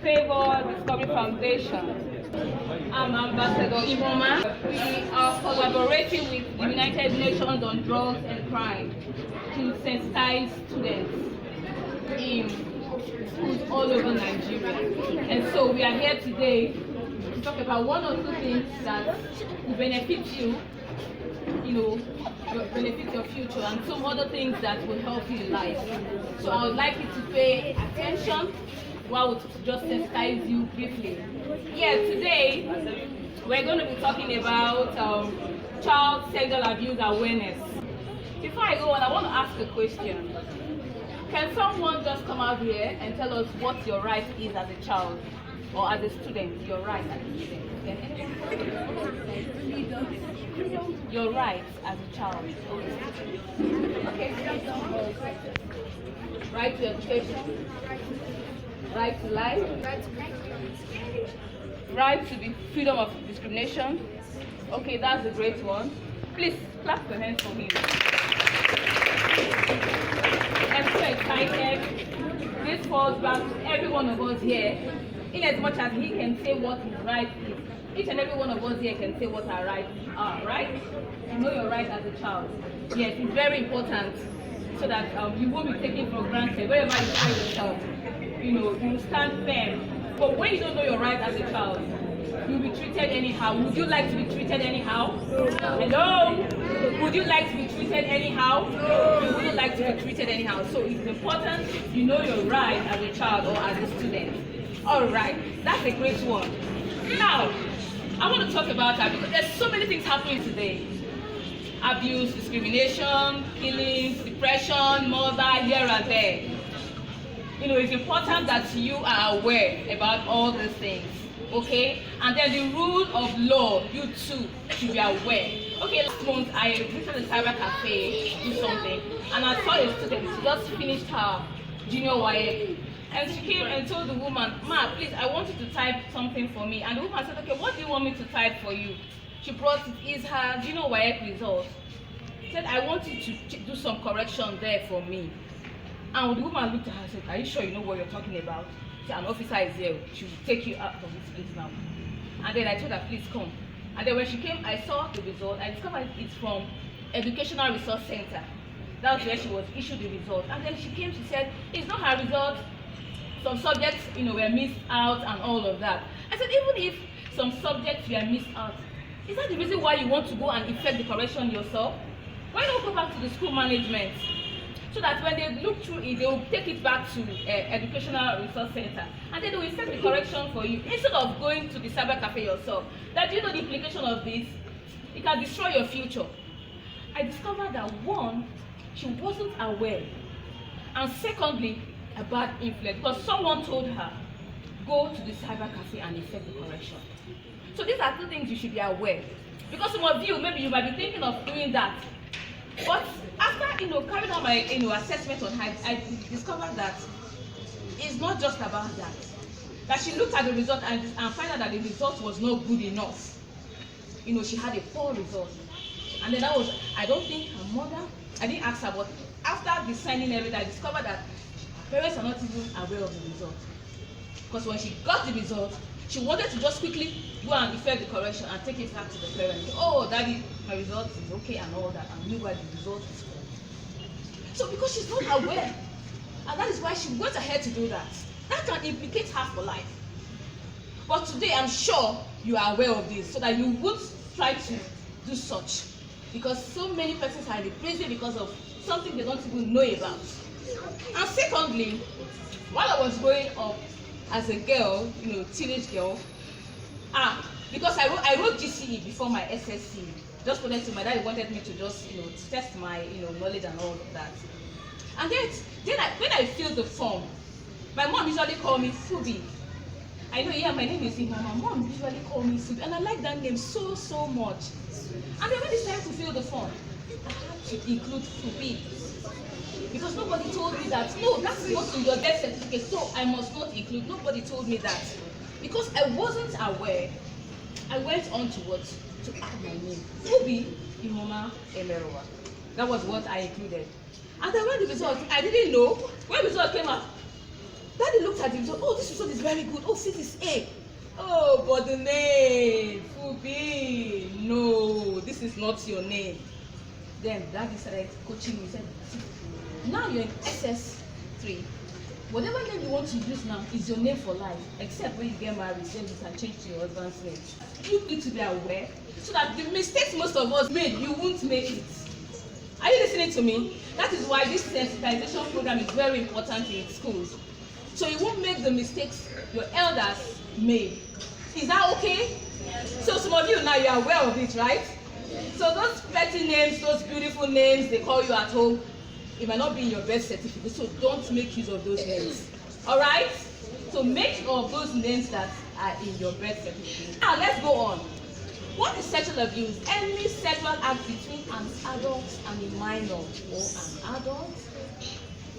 Favor Discovery Foundation. I'm Ambassador Imoma. We are collaborating with the United Nations on Drugs and Crime to sensitize students in schools all over Nigeria. And so we are here today to talk about one or two things that will benefit you, benefit your future, and some other things that will help you in life. So I would like you to pay attention while we just sensitize you briefly. Yeah, today we're going to be talking about child sexual abuse awareness. Before I go on, I want to ask a question. Can someone just come out here and tell us what your right is as a child or as a student? Your right as a student. Can anyone? Your rights as a child. Okay. Right to education. Right to life. Right to be freedom of discrimination. Okay, that's a great one. Please clap your hands for him. I'm so excited. This falls back to every one of us here. In as much as he can say what his right is, each and every one of us here can say what our rights are, right? You know your right as a child. Yes, it's very important so that you won't be taken for granted wherever you find yourself. You stand firm. But when you don't know your right as a child, you'll be treated anyhow. Would you like to be treated anyhow? Hello? Would you like to be treated anyhow? You wouldn't like to be treated anyhow. So it's important you know your right as a child or as a student. All right, that's a great one. Now, I want to talk about that because there's so many things happening today. Abuse, discrimination, killings, depression, murder, here and there. It's important that you are aware about all these things, okay? And then the rule of law, you too should be aware. Okay, last month I visited the cyber cafe to do something, and I saw a student. She just finished her junior YF. And she came and told the woman, "Ma, please, I want you to type something for me." And the woman said, "Okay, what do you want me to type for you?" She brought it, is her junior YF result. She said, "I want you to do some correction there for me." And the woman looked at her and said, "Are you sure you know what you're talking about?" She said, "An officer is here. She will take you out of this place now." And then I told her, "Please come." And then when she came, I saw the result. I discovered it's from Educational Resource Center. That's where she was issued the result. And then she came, she said, "It's not her result. Some subjects, were missed out and all of that." I said, "Even if some subjects were missed out, is that the reason why you want to go and effect the correction yourself? Why not go back to the school management so that when they look through it, they will take it back to Educational Resource Center and then they will effect the correction for you instead of going to the cyber cafe yourself? That you know the implication of this? It can destroy your future." I discovered that one, she wasn't aware, and secondly, a bad influence, because someone told her, "Go to the cyber cafe and effect the correction." So these are two things you should be aware. Because some of you, maybe you might be thinking of doing that. But after carrying out my assessment on her, I discovered that it's not just about that. That she looked at the result and found out that the result was not good enough. She had a poor result. And then I don't think her mother, I didn't ask her, but after the signing everything, I discovered that parents are not even aware of the result. Because when she got the result, she wanted to just quickly go and effect the correction and take it back to the parents. "Oh, Daddy, my result is okay," and all that. And meanwhile, the result is wrong. So because she's not aware, and that is why she went ahead to do that. That can implicate her for life. But today, I'm sure you are aware of this, so that you would try to do such. Because so many persons are in the prison because of something they don't even know about. And secondly, while I was growing up as a girl, teenage girl, because I wrote GCE before my SSC. Just wanted to, my dad wanted me to just, test my, knowledge and all of that. And then when I filled the form, my mom usually called me Fubi. I know, yeah, my name is Ima. My mom usually called me Fubi, and I like that name so much. And then when it's time to fill the form, I had to include Fubi. Because nobody told me that, no, that's not in your death certificate, so I must not include. Nobody told me that. Because I wasn't aware, I went on to what? To add my name. Fubi Imoma Emerowa. That was what I included. And then when the result, I didn't know. When the result came out, Daddy looked at him, so, oh, this result is very good. Oh, see this A. Oh, but the name, Fubi, no, this is not your name. Then Daddy started coaching me. He said, now you're in SS3. Whatever name you want to use now is your name for life, except when you get married, then you can change to your husband's name. You need to be aware so that the mistakes most of us made, you won't make it. Are you listening to me? That is why this sensitization program is very important in schools. So you won't make the mistakes your elders made. Is that okay? Yes. So some of you now, you are aware of it, right? Yes. So those petty names, those beautiful names they call you at home, it might not be in your birth certificate, so don't make use of those names. Alright? So make use of those names that are in your birth certificate. Now let's go on. What is sexual abuse? Any sexual act between an adult and a minor, or an adult,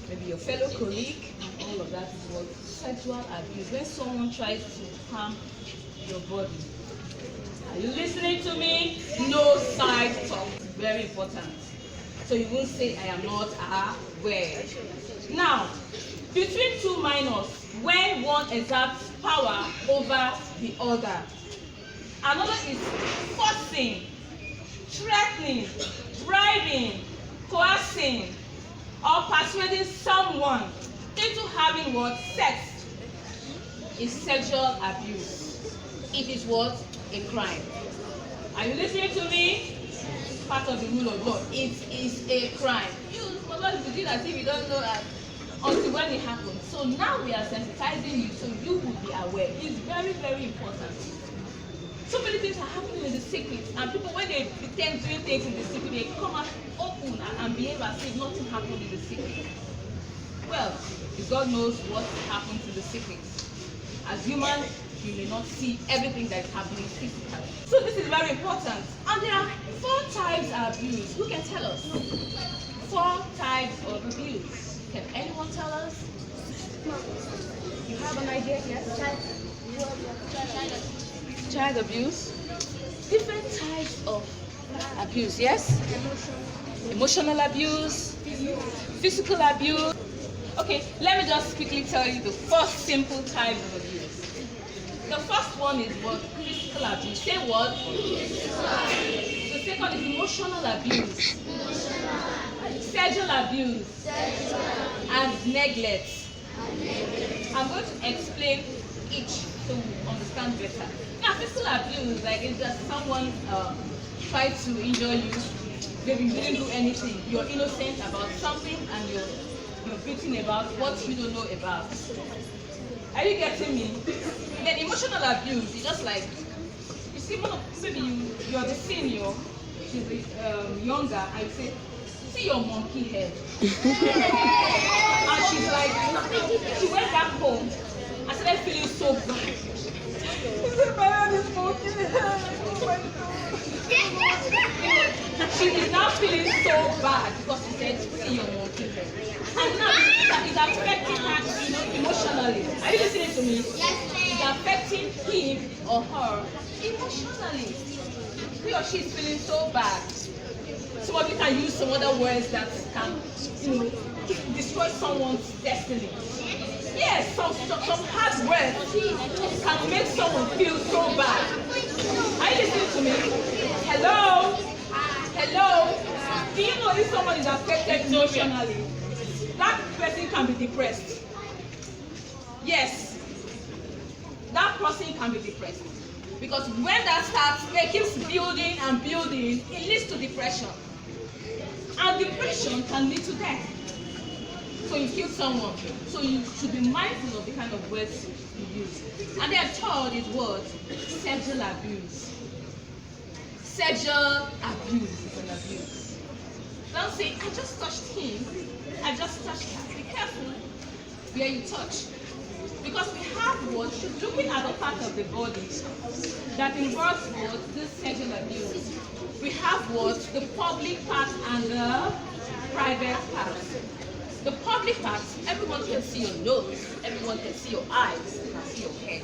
maybe your fellow colleague, and all of that is what sexual abuse. When someone tries to harm your body. Are you listening to me? No side talk. Very important. So you won't say, I am not aware. Now, between two minors, when one exerts power over the other. Another is forcing, threatening, bribing, coercing, or persuading someone into having what? Sex is sexual abuse. It is what? A crime. Are you listening to me? Part of the rule of law. It is a crime. You must begin as if you don't know that until when it happens. So now we are sensitizing you so you will be aware. It's very, very important. So many things are happening in the secret, and people, when they pretend doing things in the secret, they come out open and behave as if nothing happened in the secret. Well, God knows what happens in the secret. As humans, we may not see everything that is happening physically. So this is very important. And there are 4 types of abuse. Who can tell us? 4 types of abuse. Can anyone tell us? You have an idea? Yes? Child abuse. Different types of abuse, yes? Emotional abuse, physical abuse. Okay, let me just quickly tell you the first simple type of abuse. The first one is what? Physical abuse. Say what? The second is emotional abuse, sexual abuse, and neglect. I'm going to explain each so we understand better. Now, physical abuse, like it's just someone tried to injure you. Maybe you didn't do anything. You're innocent about something, and you're beating about what you don't know about. Are you getting me? Then emotional abuse is just like, you see, maybe you're the senior, she's the younger, and you say, see your monkey head. And she's like, she went back home and started feeling so bad. She said, my head is monkey head. She is now feeling so bad because she said, see your monkey head. And now it's affecting her, emotionally. Are you listening to me? Yes, ma'am. It's affecting him or her emotionally. He or she is feeling so bad. Some of you can use some other words that can, destroy someone's destiny. Yes, some hard words can make someone feel so bad. Are you listening to me? Hello? Hello? Do you know if someone is affected emotionally, that person can be depressed? Yes. That person can be depressed. Because when that starts, it keeps building and building, it leads to depression. And depression can lead to death. So you kill someone. So you should be mindful of the kind of words you use. And then third is what? Sexual abuse. Sexual abuse is an abuse. Don't say, I just touched him. I just touched her. Be careful where you touch. Because we have what? Looking at the part of the body that involves what? This sexual abuse. We have what? The public part and the private part. The public part, everyone can see your nose, everyone can see your eyes, can see your head.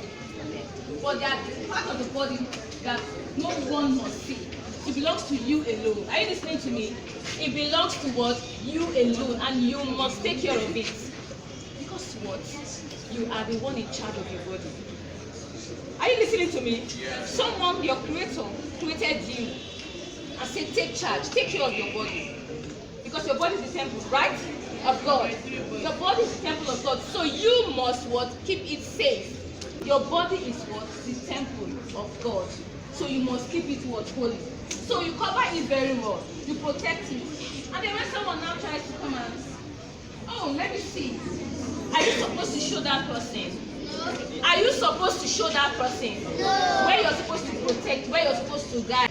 But there are part of the body that no one must see. It belongs to you alone. Are you listening to me? It belongs to what? You alone, and you must take care of it. Because what? you are the one in charge of your body. Are you listening to me? Yes. Someone, your creator, created you and said, take charge, take care of your body. Because your body is the temple, right? Of God. Your body is the temple of God. So you must what? Keep it safe. Your body is what? The temple of God. So you must keep it what? Holy. So you cover it very well. You protect it. And then when someone now tries to come and, oh, let me see. Are you supposed to show that person? Are you supposed to show that person where you're supposed to protect, where you're supposed to guide?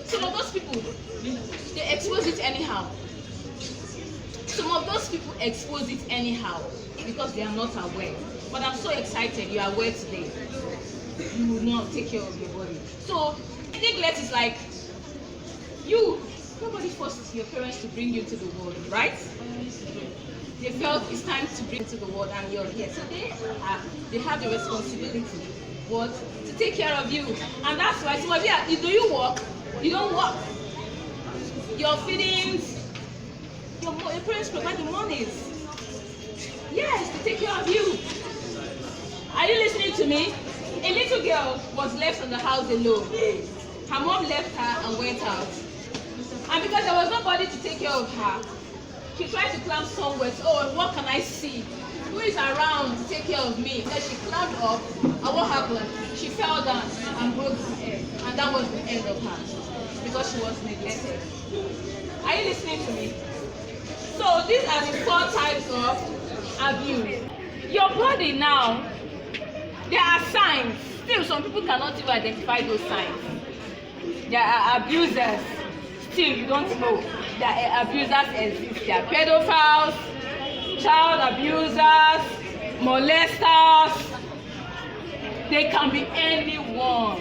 Some of those people, they expose it anyhow. Some of those people expose it anyhow because they are not aware. But I'm so excited you are aware today. You will not take care of your body. So, neglect is like nobody forced your parents to bring you to the world, right? They felt it's time to bring you to the world and you're here. So they have the responsibility, what? To take care of you. And that's why some of you, do you work? You don't work. Your feedings, your parents provide the monies. Yes, to take care of you. Are you listening to me? A little girl was left in the house alone. Her mom left her and went out. And because there was nobody to take care of her, she tried to climb somewhere. Oh, what can I see? Who is around to take care of me? Then she climbed up, and what happened? She fell down and broke her head. And that was the end of her, because she was neglected. Are you listening to me? So these are the 4 types of abuse. Your body now, there are signs. Still, some people cannot even identify those signs. There are abusers. Still, you don't know that abusers exist. There are pedophiles, child abusers, molesters. They can be anyone.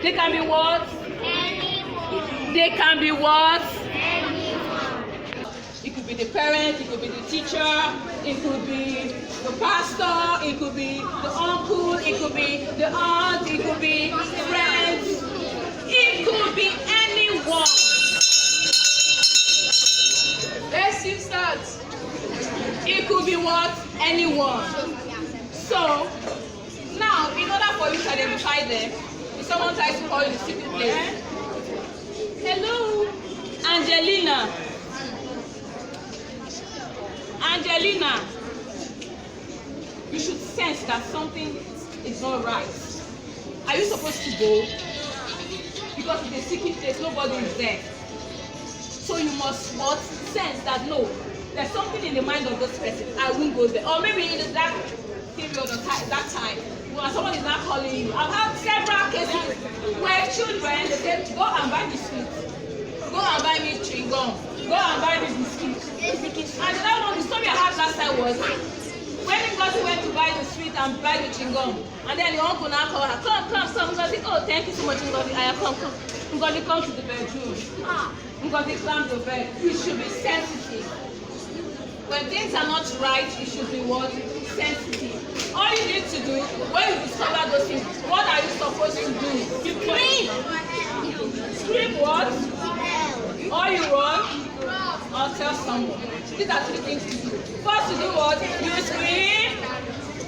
They can be what? Anyone. They can be what? Anyone. It could be the parent, it could be the teacher, it could be the pastor, it could be the uncle, it could be the aunt, it could be friends. It could be anyone. Let's see start. It could be what? Anyone. So, now, in order for you to identify them, if someone tries to call you the secret place, hello, Angelina. Angelina, you should sense that something is not right. Are you supposed to go? Because it's a secret place, nobody is there. So you must what? Sense that no, there's something in the mind of this person. I won't go there. Or maybe in that period of time, that time, when someone is not calling you. I've had several cases where children, they say, go and buy the sweet. Go and buy me chewing gum. Go and buy this biscuit. And the other one, the story I had last time was when Ngozi went to buy the sweet and buy the chewing gum, and then the uncle now called her, come, son, Ngozi, oh, thank you so much, Ngozi, come. Ngozi, come to the bedroom. Ngozi, climb the bed. You should be sensitive. When things are not right, you should be what? Sensitive. All you need to do, when you discover those things, what are you supposed to do? You scream. Scream what? Or you run, or tell someone. These are 3 things to do. First, you do what? You scream.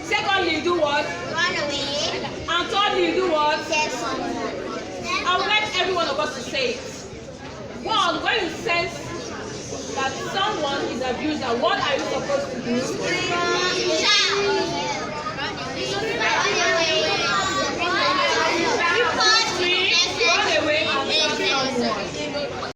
Secondly, you do what? Run away. And thirdly, you do what? Tell someone. I would like every one of us to say it. One, when you sense that someone is abuser, what are you supposed to do? Shout.